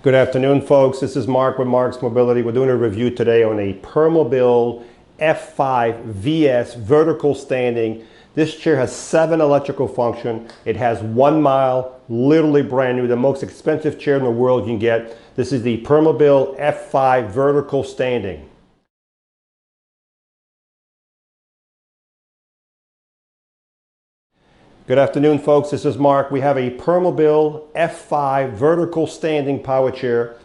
Good afternoon, folks. This is Mark with Marc's Mobility. We're doing a review today on a Permobil F5 VS vertical standing. This chair has 7 electrical function. It has 1 mile, literally brand new, the most expensive chair in the world you can get. This is the Permobil F5 vertical standing. Good afternoon, folks. This is Mark. We have a Permobil F5 vertical standing power chair.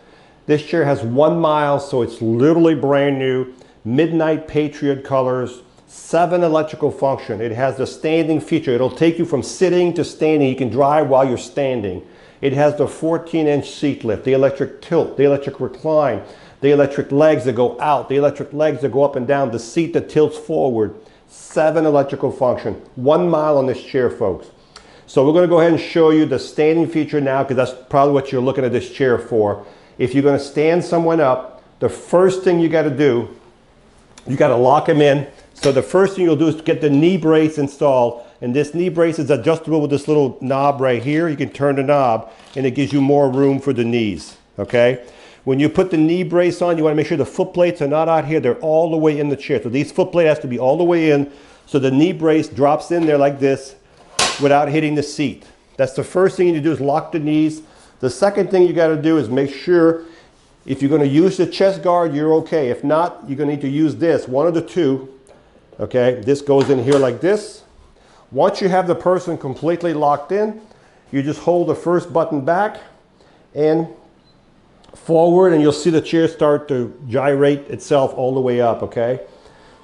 This chair has 1 mile, so it's literally brand new. Midnight Patriot colors, 7 electrical function. It has the standing feature. It'll take you from sitting to standing. You can drive while you're standing. It has the 14-inch seat lift, the electric tilt, the electric recline, the electric legs that go out, the electric legs that go up and down, the seat that tilts forward. 7 electrical function, 1 mile on this chair, folks. So we're going to go ahead and show you the standing feature now, because that's probably what you're looking at this chair for. If you're going to stand someone up, the first thing you got to do, you got to lock them in. So the first thing you'll do is get the knee brace installed, and this knee brace is adjustable with this little knob right here. You can turn the knob and it gives you more room for the knees. Okay, when you put the knee brace on, you want to make sure the foot plates are not out here. They're all the way in the chair. So these foot plate has to be all the way in, so the knee brace drops in there like this without hitting the seat. That's the first thing you need to do, is lock the knees. The second thing you got to do is make sure, if you're going to use the chest guard, you're okay. If not, you're going to need to use this, one of the two. Okay, this goes in here like this. Once you have the person completely locked in, you just hold the first button back and forward, and you'll see the chair start to gyrate itself all the way up. Okay,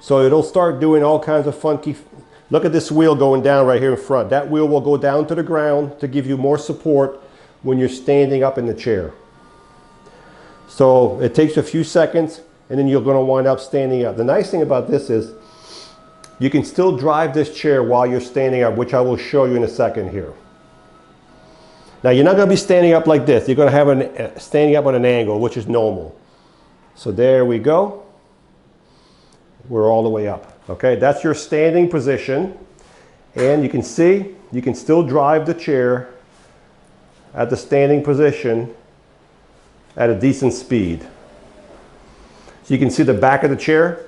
so it'll start doing all kinds of funky. Look at this wheel going down right here in front. That wheel will go down to the ground to give you more support when you're standing up in the chair. So it takes a few seconds, and then you're going to wind up standing up. The nice thing about this is you can still drive this chair while you're standing up, which I will show you in a second here. Now, you're not going to be standing up like this. You're going to have standing up on an angle, which is normal. So there we go. We're all the way up. Okay, that's your standing position. And you can see, you can still drive the chair at the standing position at a decent speed. So you can see the back of the chair.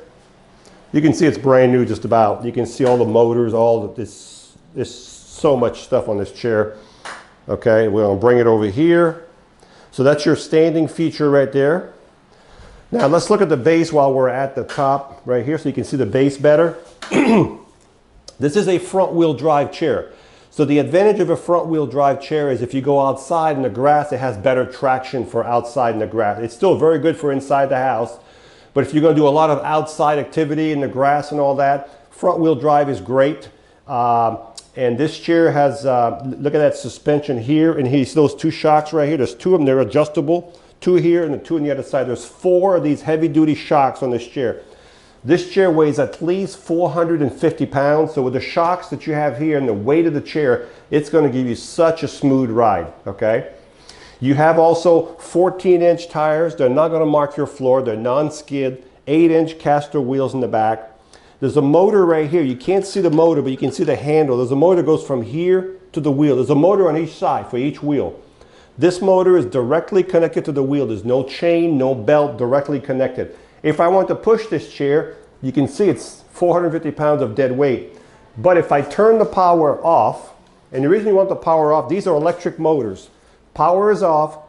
You can see it's brand new just about. You can see all the motors, all of this. There's so much stuff on this chair. Okay, we're going to bring it over here. So that's your standing feature right there. Now let's look at the base while we're at the top right here, so you can see the base better. This is a front wheel drive chair. So the advantage of a front wheel drive chair is if you go outside in the grass, it has better traction for outside in the grass. It's still very good for inside the house, but if you're going to do a lot of outside activity in the grass and all that, front wheel drive is great. And this chair has, look at that suspension here, and here you see those 2 shocks right here. There's 2 of them, they're adjustable. 2 here and the 2 on the other side. There's 4 of these heavy duty shocks on this chair. This chair weighs at least 450 pounds. So with the shocks that you have here and the weight of the chair, it's going to give you such a smooth ride. Okay. You have also 14-inch tires. They're not going to mark your floor. They're non-skid. 8-inch caster wheels in the back. There's a motor right here. You can't see the motor, but you can see the handle. There's a motor that goes from here to the wheel. There's a motor on each side for each wheel. This motor is directly connected to the wheel. There's no chain, no belt, directly connected. If I want to push this chair, you can see it's 450 pounds of dead weight. But if I turn the power off, and the reason you want the power off, these are electric motors. Power is off,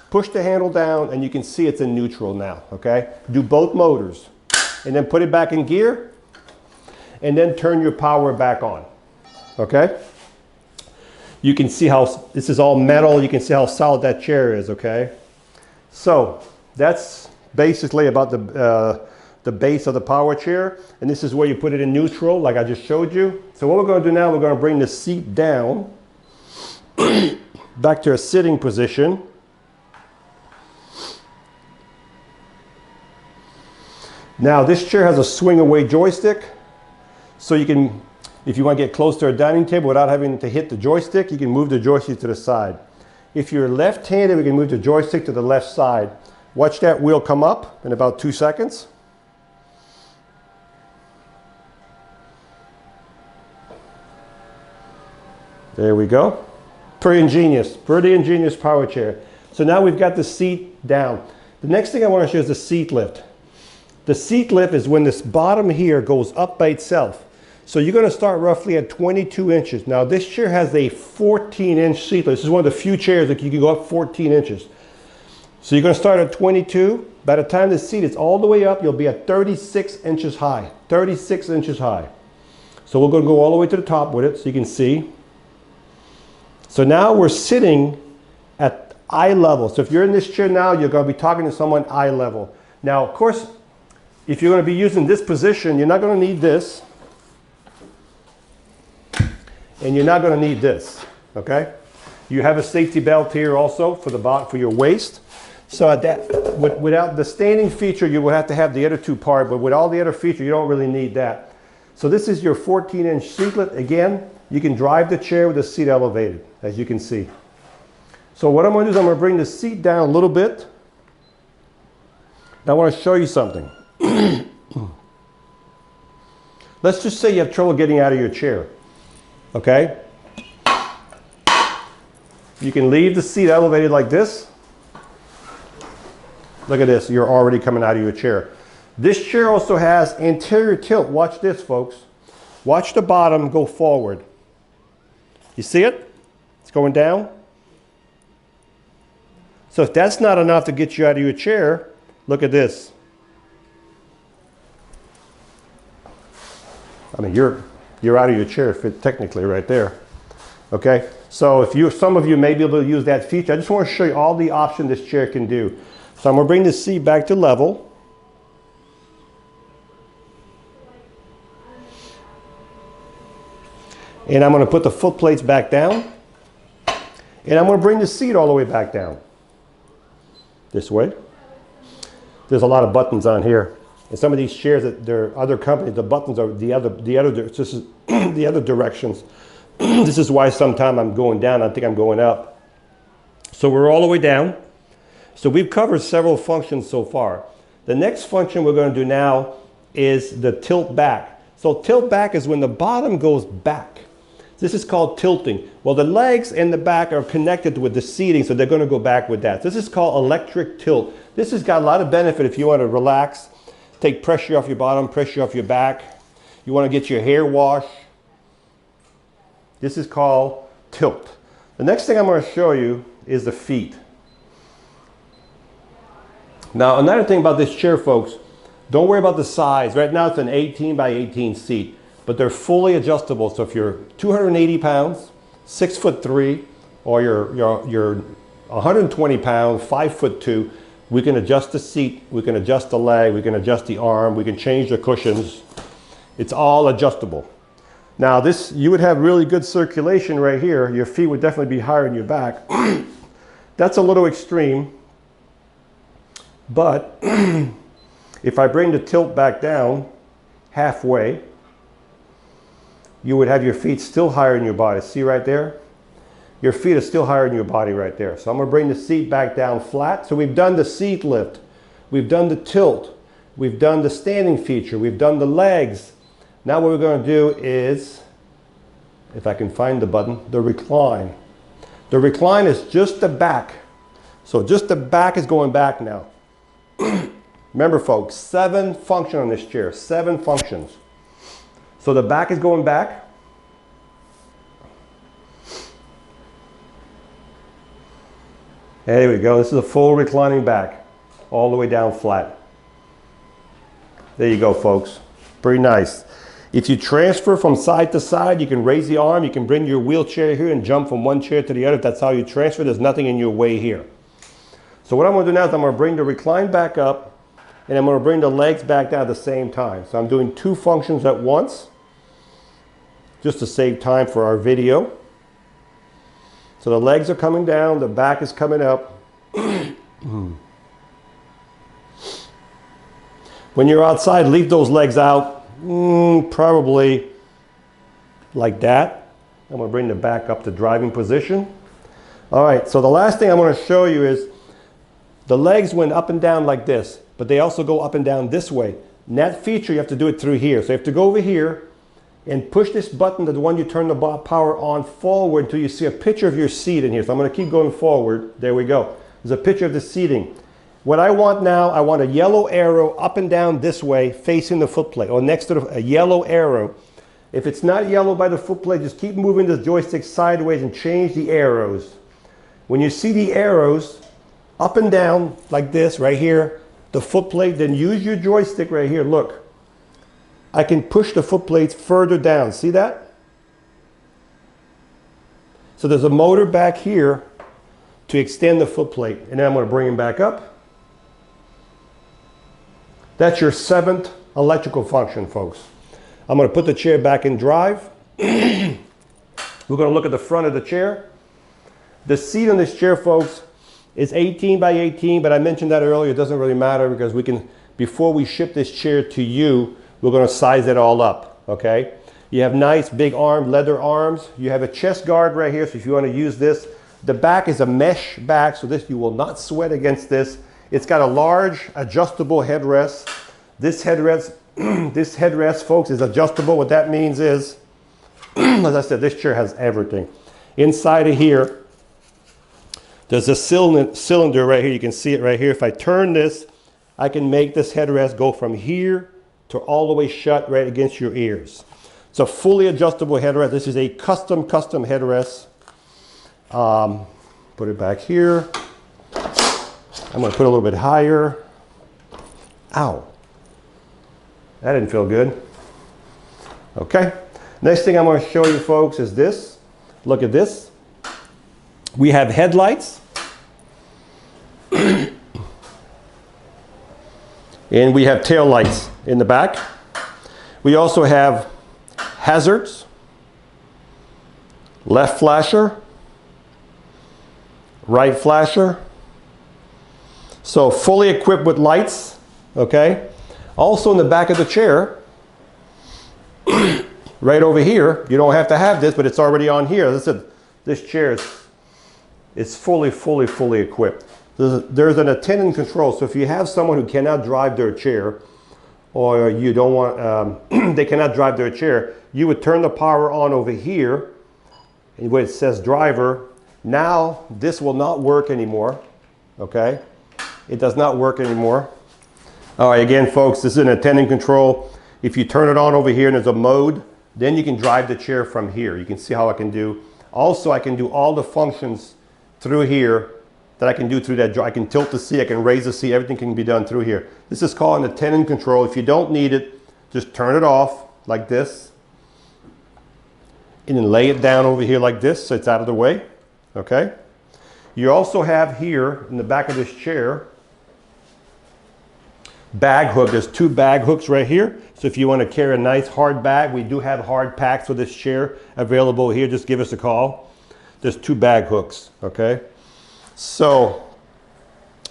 push the handle down, and you can see it's in neutral now. Okay? Do both motors, and then put it back in gear, and then turn your power back on. Okay? You can see how this is all metal. You can see how solid that chair is. Okay? So that's basically about the base of the power chair, and this is where you put it in neutral like I just showed you. So what we're going to do now, we're going to bring the seat down back to a sitting position. Now this chair has a swing away joystick. So you can, if you want to get close to a dining table without having to hit the joystick, you can move the joystick to the side. If you're left-handed, we can move the joystick to the left side. Watch that wheel come up in about 2 seconds. There we go. Pretty ingenious power chair. So now we've got the seat down. The next thing I want to show is the seat lift. The seat lift is when this bottom here goes up by itself. So you're going to start roughly at 22 inches. Now this chair has a 14-inch seat lift. This is one of the few chairs that you can go up 14 inches. So you're going to start at 22. By the time the seat is all the way up, you'll be at 36 inches high. 36 inches high. So we're going to go all the way to the top with it so you can see. So now we're sitting at eye level. So if you're in this chair now, you're going to be talking to someone eye level. Now, of course, if you're going to be using this position, you're not going to need this. And you're not going to need this, okay? You have a safety belt here also for the bottom, for your waist. So without the standing feature, you will have to have the other two part, but with all the other features, you don't really need that. So this is your 14-inch seat lift. Again, you can drive the chair with the seat elevated, as you can see. So what I'm going to do is I'm going to bring the seat down a little bit. Now I want to show you something. Let's just say you have trouble getting out of your chair. Okay? You can leave the seat elevated like this. Look at this, you're already coming out of your chair. This chair also has anterior tilt. Watch this, folks. Watch the bottom go forward. You see it? It's going down. So if that's not enough to get you out of your chair, look at this. I mean, you're out of your chair technically right there. Okay, so if some of you may be able to use that feature, I just want to show you all the options this chair can do. So I'm going to bring the seat back to level. And I'm going to put the foot plates back down. And I'm going to bring the seat all the way back down. This way. There's a lot of buttons on here. And some of these chairs that there are other companies, the buttons are the other this is the other directions. This is why sometimes I'm going down, I think I'm going up. So we're all the way down. So we've covered several functions so far. The next function we're going to do now is the tilt back. So tilt back is when the bottom goes back. This is called tilting. Well, the legs and the back are connected with the seating, so they're going to go back with that. This is called electric tilt. This has got a lot of benefit if you want to relax. Take pressure off your bottom, pressure off your back. You want to get your hair washed. This is called tilt. The next thing I'm going to show you is the feet. Now, another thing about this chair, folks, don't worry about the size. Right now it's an 18 by 18 seat, but they're fully adjustable. So if you're 280 pounds, 6'3", or you're 120 pounds, 5'2", we can adjust the seat, we can adjust the leg, we can adjust the arm, we can change the cushions. It's all adjustable. Now this, you would have really good circulation right here. Your feet would definitely be higher than your back. That's a little extreme. But if I bring the tilt back down halfway, you would have your feet still higher than your body. See right there? Your feet are still higher than your body right there. So I'm going to bring the seat back down flat. So we've done the seat lift. We've done the tilt. We've done the standing feature. We've done the legs. Now what we're going to do is, if I can find the button, the recline. The recline is just the back. So just the back is going back now. Remember, folks, 7 functions on this chair. 7 functions. So the back is going back. There we go. This is a full reclining back, all the way down flat. There you go, folks. Pretty nice. If you transfer from side to side, you can raise the arm. You can bring your wheelchair here and jump from one chair to the other. If that's how you transfer, there's nothing in your way here. So what I'm going to do now is I'm going to bring the recline back up, and I'm going to bring the legs back down at the same time. So I'm doing 2 functions at once, just to save time for our video. So the legs are coming down, the back is coming up. When you're outside, leave those legs out, probably like that. I'm going to bring the back up to driving position. All right, so the last thing I want to show you is the legs went up and down like this, but they also go up and down this way. And that feature, you have to do it through here. So you have to go over here and push this button, the one you turn the power on, forward until you see a picture of your seat in here. So I'm going to keep going forward. There we go. There's a picture of the seating. What I want now, I want a yellow arrow up and down this way facing the footplate, or next to a yellow arrow. If it's not yellow by the footplate, just keep moving the joystick sideways and change the arrows. When you see the arrows up and down like this right here, the footplate, then use your joystick right here. Look, I can push the footplates further down. See that? So there's a motor back here to extend the footplate, and then I'm going to bring him back up. That's your 7th electrical function, folks. I'm going to put the chair back in drive. We're going to look at the front of the chair. The seat on this chair, folks, is 18 by 18, but I mentioned that earlier. It doesn't really matter because we can, before we ship this chair to you, we're going to size it all up, okay? You have nice big leather arms. You have a chest guard right here, so if you want to use this. The back is a mesh back, so this you will not sweat against this. It's got a large adjustable headrest. This headrest, folks, is adjustable. What that means is, as I said, this chair has everything. Inside of here, there's a cylinder right here. You can see it right here. If I turn this, I can make this headrest go from here to all the way shut right against your ears. It's a fully adjustable headrest. This is a custom headrest. Put it back here. I'm going to put it a little bit higher. Ow. That didn't feel good. Okay. Next thing I'm going to show you, folks, is this. Look at this. We have headlights. And we have tail lights in the back. We also have hazards, left flasher, right flasher. So fully equipped with lights, okay? Also in the back of the chair, right over here, you don't have to have this, but it's already on here. As I said, this chair is fully equipped. There's an attendant control, so if you have someone who cannot drive their chair, or you don't want, they cannot drive their chair, you would turn the power on over here, and where it says driver. Now this will not work anymore, okay? It does not work anymore. All right, again, folks, this is an attendant control. If you turn it on over here and there's a mode, then you can drive the chair from here. You can see how I can do. Also, I can do all the functions through here that I can do through that. I can tilt the seat, I can raise the seat, everything can be done through here. This is called an attendant control. If you don't need it, just turn it off like this. And then lay it down over here like this so it's out of the way, okay? You also have here in the back of this chair, bag hook. There's 2 bag hooks right here. So if you want to carry a nice hard bag, we do have hard packs for this chair available here. Just give us a call. There's 2 bag hooks, okay? So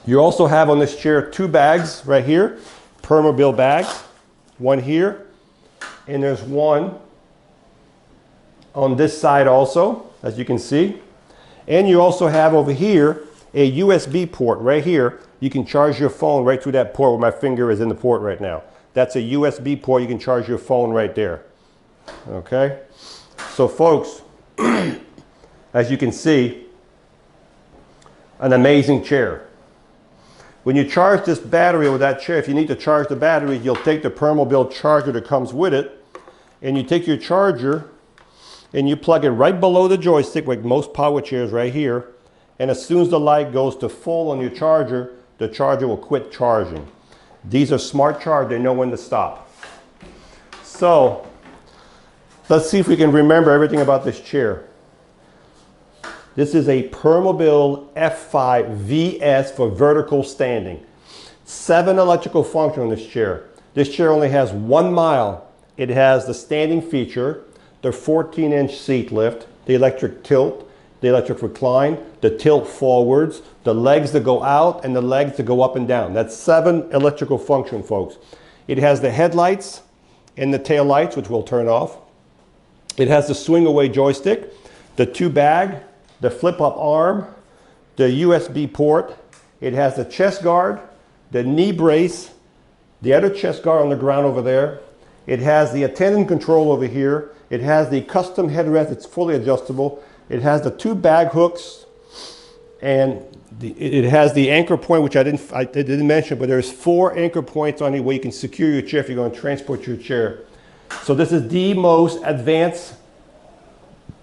you also have on this chair 2 bags right here, Permobil bags, one here, and there's one on this side also, as you can see. And you also have over here a USB port right here. You can charge your phone right through that port where my finger is in the port right now. That's a USB port. You can charge your phone right there. Okay? So folks, as you can see, an amazing chair. When you charge this battery with that chair, if you need to charge the battery, you'll take the Permobil charger that comes with it, and you take your charger and you plug it right below the joystick, like most power chairs right here, and as soon as the light goes to full on your charger, the charger will quit charging. These are smart chargers, they know when to stop. So let's see if we can remember everything about this chair. This is a Permobil F5 VS for vertical standing. 7 electrical functions on this chair. This chair only has 1 mile. It has the standing feature, the 14-inch seat lift, the electric tilt, the electric recline, the tilt forwards, the legs that go out, and the legs that go up and down. That's 7 electrical function, folks. It has the headlights and the tail lights, which we'll turn off. It has the swing away joystick, the 2 bag, the flip up arm, the USB port. It has the chest guard, the knee brace, the other chest guard on the ground over there. It has the attendant control over here. It has the custom headrest. It's fully adjustable. It has the 2 bag hooks, and It has the anchor point, which I didn't mention, but there's 4 anchor points on it where you can secure your chair if you're going to transport your chair. So this is the most advanced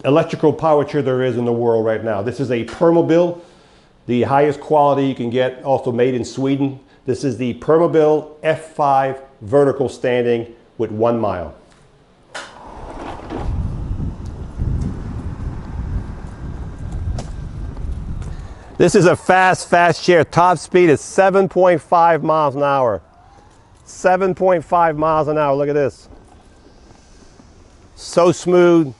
electrical power chair there is in the world right now. This is a Permobil, the highest quality you can get, also made in Sweden. This is the Permobil F5 vertical standing with 1 mile. This is a fast chair. Top speed is 7.5 miles an hour. 7.5 miles an hour, look at this. So smooth.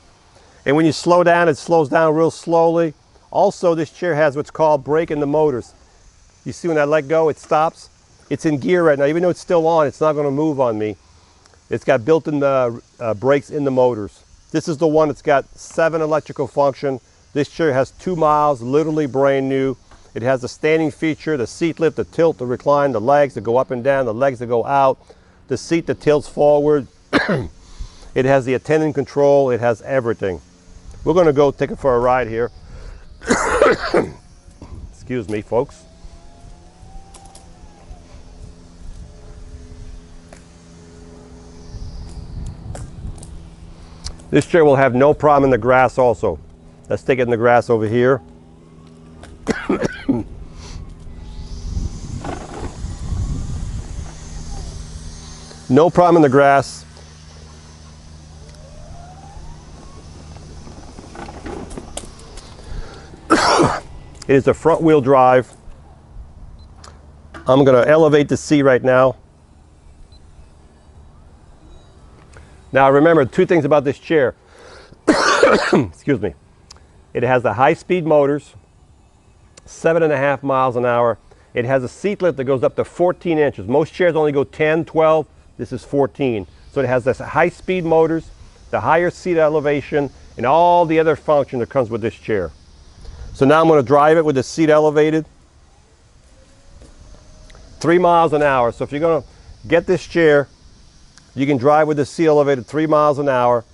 And when you slow down, it slows down real slowly. Also, this chair has what's called brake in the motors. You see when I let go, it stops. It's in gear right now. Even though it's still on, it's not going to move on me. It's got built-in brakes in the motors. This is the one that's got 7 electrical function. This chair has 2 miles, literally brand new. It has the standing feature, the seat lift, the tilt, the recline, the legs that go up and down, the legs that go out, the seat that tilts forward. It has the attendant control. It has everything. We're going to go take it for a ride here. Excuse me, folks. This chair will have no problem in the grass also. Let's take it in the grass over here. No problem in the grass. It is a front wheel drive. I'm going to elevate the seat right now. Now remember 2 things about this chair. Excuse me. It has the high-speed motors, 7.5 miles an hour. It has a seat lift that goes up to 14 inches. Most chairs only go 10, 12. This is 14. So it has this high-speed motors, the higher seat elevation, and all the other function that comes with this chair. So now I'm going to drive it with the seat elevated. 3 miles an hour. So if you're going to get this chair, you can drive with the seat elevated 3 miles an hour.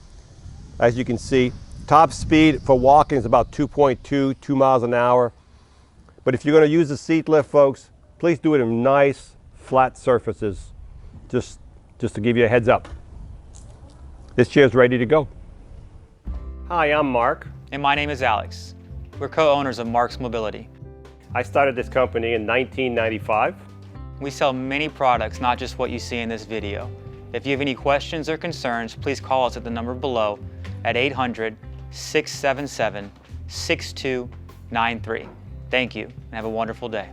As you can see, top speed for walking is about 2.2 miles an hour. But if you're going to use the seat lift, folks, please do it in nice, flat surfaces. Just to give you a heads up. This chair is ready to go. Hi, I'm Mark. And my name is Alex. We're co-owners of Marc's Mobility. I started this company in 1995. We sell many products, not just what you see in this video. If you have any questions or concerns, please call us at the number below at 800-677-6293. Thank you, and have a wonderful day.